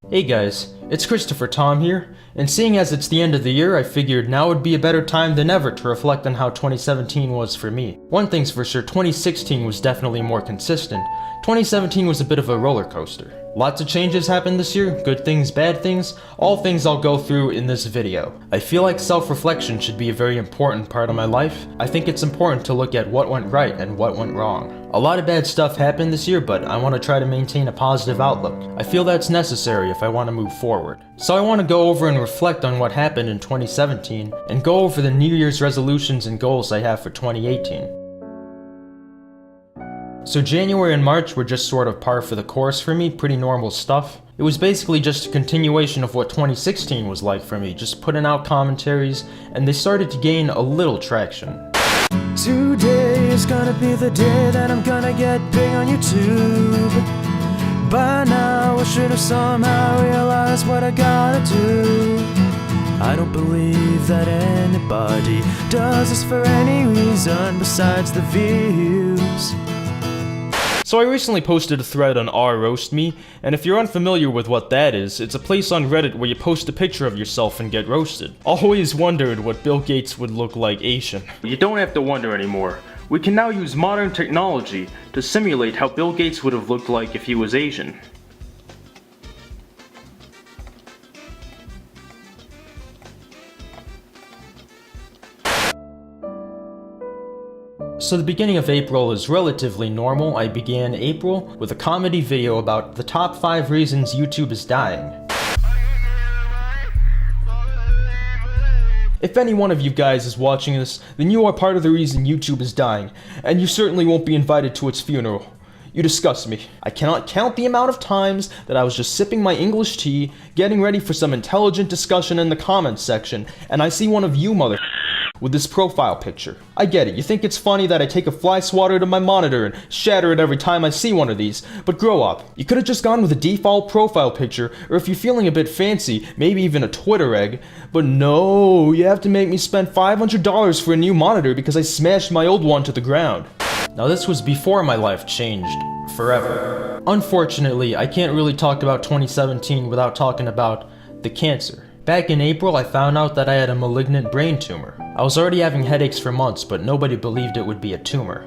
Hey guys, it's Christopher Tom here, and seeing as it's the end of the year, I figured now would be a better time than ever to reflect on how 2017 was for me. One thing's for sure, 2016 was definitely more consistent. 2017 was a bit of a roller coaster. Lots of changes happened this year, good things, bad things, all things I'll go through in this video. I feel like self-reflection should be a very important part of my life. I think it's important to look at what went right and what went wrong. A lot of bad stuff happened this year, but I want to try to maintain a positive outlook. I feel that's necessary if I want to move forward. So I want to go over and reflect on what happened in 2017, and go over the New Year's resolutions and goals I have for 2018. So January and March were just sort of par for the course for me, pretty normal stuff. It was basically just a continuation of what 2016 was like for me, just putting out commentaries, and they started to gain a little traction. Today is gonna be the day that I'm gonna get big on YouTube. By now I should have somehow realized what I gotta do. I don't believe that anybody does this for any reason besides the views. So I recently posted a thread on r/roast_me, and if you're unfamiliar with what that is, it's a place on Reddit where you post a picture of yourself and get roasted. Always wondered what Bill Gates would look like Asian. You don't have to wonder anymore. We can now use modern technology to simulate how Bill Gates would have looked like if he was Asian. So the beginning of April is relatively normal. I began April with a comedy video about the top 5 reasons YouTube is dying. If any one of you guys is watching this, then you are part of the reason YouTube is dying, and you certainly won't be invited to its funeral. You disgust me. I cannot count the amount of times that I was just sipping my English tea, getting ready for some intelligent discussion in the comments section, and I see one of you with this profile picture. I get it, you think it's funny that I take a fly swatter to my monitor and shatter it every time I see one of these, but grow up. You could've just gone with a default profile picture, or if you're feeling a bit fancy, maybe even a Twitter egg, but no, you have to make me spend $500 for a new monitor because I smashed my old one to the ground. Now this was before my life changed forever. Unfortunately, I can't really talk about 2017 without talking about the cancer. Back in April, I found out that I had a malignant brain tumor. I was already having headaches for months, but nobody believed it would be a tumor.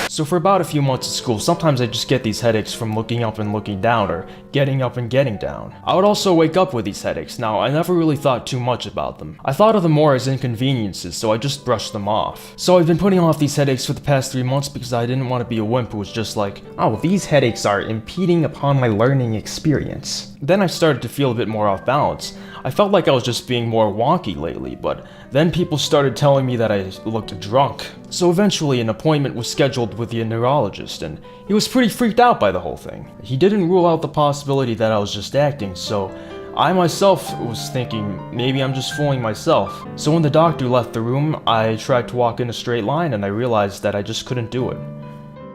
So for about a few months at school, sometimes I just get these headaches from looking up and looking down, or getting up and getting down. I would also wake up with these headaches. Now, I never really thought too much about them. I thought of them more as inconveniences, so I just brushed them off. So I've been putting off these headaches for the past 3 months because I didn't want to be a wimp who was just like, oh, these headaches are impeding upon my learning experience. Then I started to feel a bit more off balance. I felt like I was just being more wonky lately, but then people started telling me that I looked drunk. So eventually an appointment was scheduled with the neurologist, and he was pretty freaked out by the whole thing. He didn't rule out the possibility that I was just acting, so I myself was thinking maybe I'm just fooling myself. So when the doctor left the room, I tried to walk in a straight line and I realized that I just couldn't do it.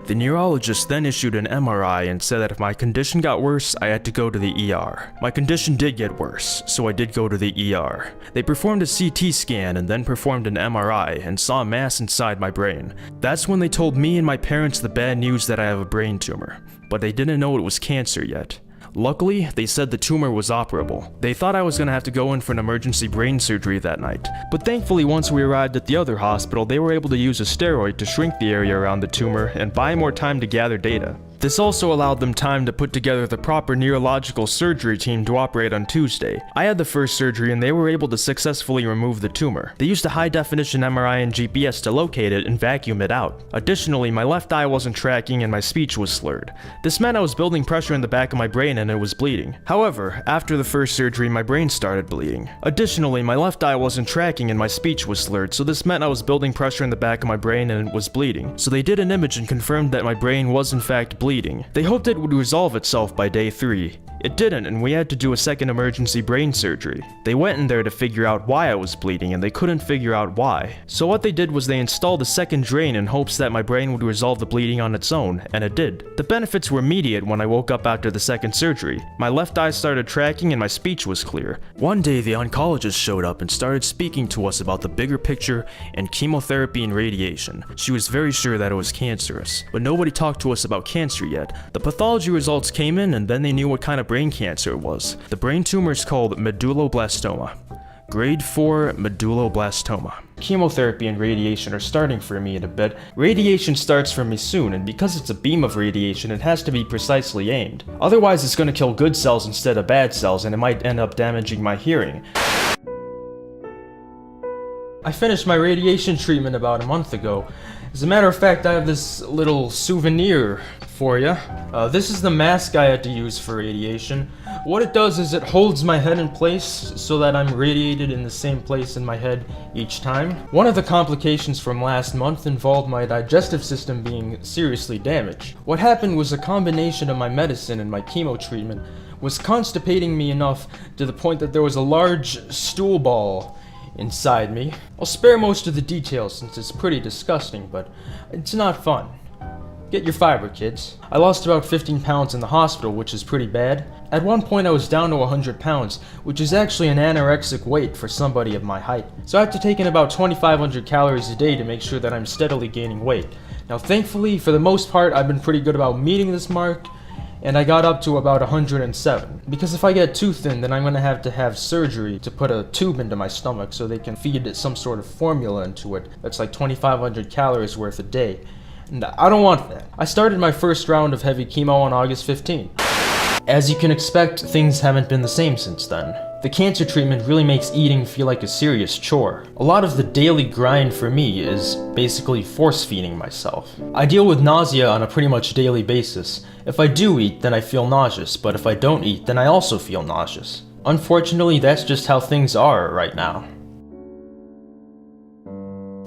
The neurologist then issued an MRI and said that if my condition got worse, I had to go to the ER. My condition did get worse, so I did go to the ER. They performed a CT scan and then performed an MRI and saw a mass inside my brain. That's when they told me and my parents the bad news that I have a brain tumor, but they didn't know it was cancer yet. Luckily, they said the tumor was operable. They thought I was gonna have to go in for an emergency brain surgery that night, but thankfully once we arrived at the other hospital, they were able to use a steroid to shrink the area around the tumor and buy more time to gather data. This also allowed them time to put together the proper neurological surgery team to operate on Tuesday. I had the first surgery and they were able to successfully remove the tumor. They used a high-definition MRI and GPS to locate it and vacuum it out. Additionally, my left eye wasn't tracking and my speech was slurred. This meant I was building pressure in the back of my brain and it was bleeding. However, after the first surgery, my brain started bleeding. Additionally, my left eye wasn't tracking and my speech was slurred, so this meant I was building pressure in the back of my brain and it was bleeding. So they did an image and confirmed that my brain was in fact bleeding. They hoped it would resolve itself by day 3. It didn't, and we had to do a second emergency brain surgery. They went in there to figure out why I was bleeding, and they couldn't figure out why. So what they did was they installed a second drain in hopes that my brain would resolve the bleeding on its own, and it did. The benefits were immediate when I woke up after the second surgery. My left eye started tracking and my speech was clear. One day the oncologist showed up and started speaking to us about the bigger picture and chemotherapy and radiation. She was very sure that it was cancerous, but nobody talked to us about cancer cancer yet. The pathology results came in and then they knew what kind of brain cancer it was. The brain tumor is called medulloblastoma. Grade 4 medulloblastoma. Chemotherapy and radiation are starting for me in a bit. Radiation starts for me soon, and because it's a beam of radiation, it has to be precisely aimed. Otherwise, it's gonna kill good cells instead of bad cells, and it might end up damaging my hearing. I finished my radiation treatment about a month ago. As a matter of fact, I have this little souvenir for you. This is the mask I had to use for radiation. What it does is it holds my head in place so that I'm radiated in the same place in my head each time. One of the complications from last month involved my digestive system being seriously damaged. What happened was a combination of my medicine and my chemo treatment was constipating me enough to the point that there was a large stool ball inside me. I'll spare most of the details since it's pretty disgusting, but it's not fun. Get your fiber, kids. I lost about 15 pounds in the hospital, which is pretty bad. At one point I was down to 100 pounds, which is actually an anorexic weight for somebody of my height. So I have to take in about 2,500 calories a day to make sure that I'm steadily gaining weight. Now thankfully, for the most part, I've been pretty good about meeting this mark, and I got up to about 107. Because if I get too thin, then I'm gonna have to have surgery to put a tube into my stomach so they can feed it some sort of formula into it that's like 2,500 calories worth a day. And I don't want that. I started my first round of heavy chemo on August 15. As you can expect, things haven't been the same since then. The cancer treatment really makes eating feel like a serious chore. A lot of the daily grind for me is basically force-feeding myself. I deal with nausea on a pretty much daily basis. If I do eat, then I feel nauseous, but if I don't eat, then I also feel nauseous. Unfortunately, that's just how things are right now.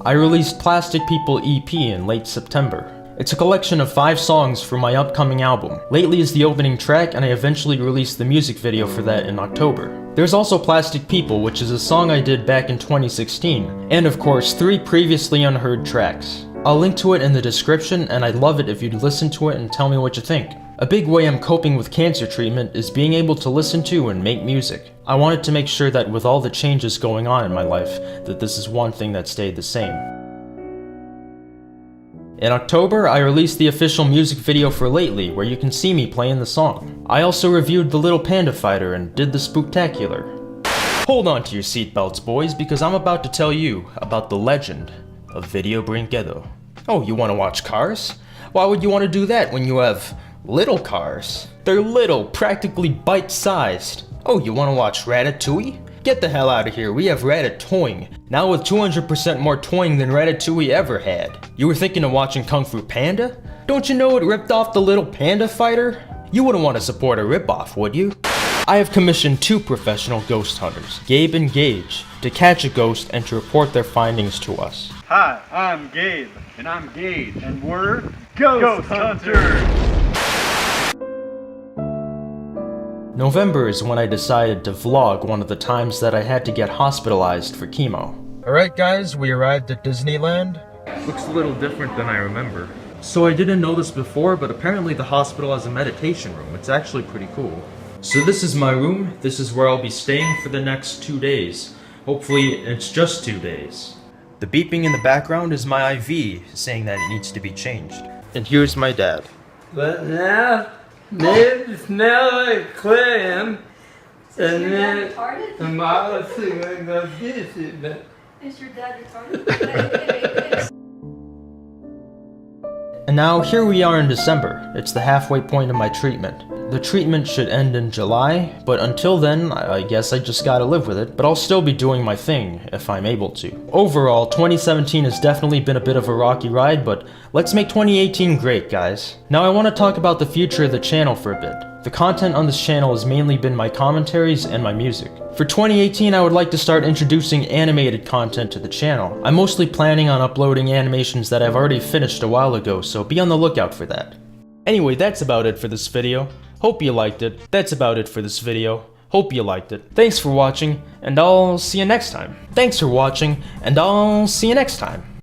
I released Plastic People EP in late September. It's a collection of 5 songs for my upcoming album. Lately is the opening track, and I eventually released the music video for that in October. There's also Plastic People, which is a song I did back in 2016, and of course 3 previously unheard tracks. I'll link to it in the description, and I'd love it if you'd listen to it and tell me what you think. A big way I'm coping with cancer treatment is being able to listen to and make music. I wanted to make sure that with all the changes going on in my life, that this is one thing that stayed the same. In October, I released the official music video for Lately, where you can see me playing the song. I also reviewed The Little Panda Fighter and did the Spooktacular. Hold on to your seatbelts, boys, because I'm about to tell you about the legend of Video Brinquedo. Oh, you want to watch cars? Why would you want to do that when you have little cars? They're little, practically bite-sized. Oh, you want to watch Ratatouille? Get the hell out of here, we have Ratatouille, now with 200% more toying than Ratatouille ever had. You were thinking of watching Kung Fu Panda? Don't you know it ripped off The Little Panda Fighter? You wouldn't want to support a ripoff, would you? I have commissioned 2 professional ghost hunters, Gabe and Gage, to catch a ghost and to report their findings to us. Hi, I'm Gabe. And I'm Gage. And we're Ghost Hunters! November is when I decided to vlog one of the times that I had to get hospitalized for chemo. Alright guys, we arrived at Disneyland. Looks a little different than I remember. So I didn't know this before, but apparently the hospital has a meditation room. It's actually pretty cool. So this is my room. This is where I'll be staying for the next 2 days. Hopefully it's just 2 days. The beeping in the background is my IV saying that it needs to be changed. And here's my dad. But now, maybe smell like clam, and then the mom sing like the busy, but Is your dad retarded? And now here we are in December. It's the halfway point of my treatment. The treatment should end in July, but until then, I guess I just gotta live with it, but I'll still be doing my thing, if I'm able to. Overall, 2017 has definitely been a bit of a rocky ride, but let's make 2018 great, guys. Now I want to talk about the future of the channel for a bit. The content on this channel has mainly been my commentaries and my music. For 2018, I would like to start introducing animated content to the channel. I'm mostly planning on uploading animations that I've already finished a while ago, so be on the lookout for that. Anyway, that's about it for this video. Hope you liked it. That's about it for this video. Hope you liked it. Thanks for watching, and I'll see you next time. Thanks for watching, and I'll see you next time.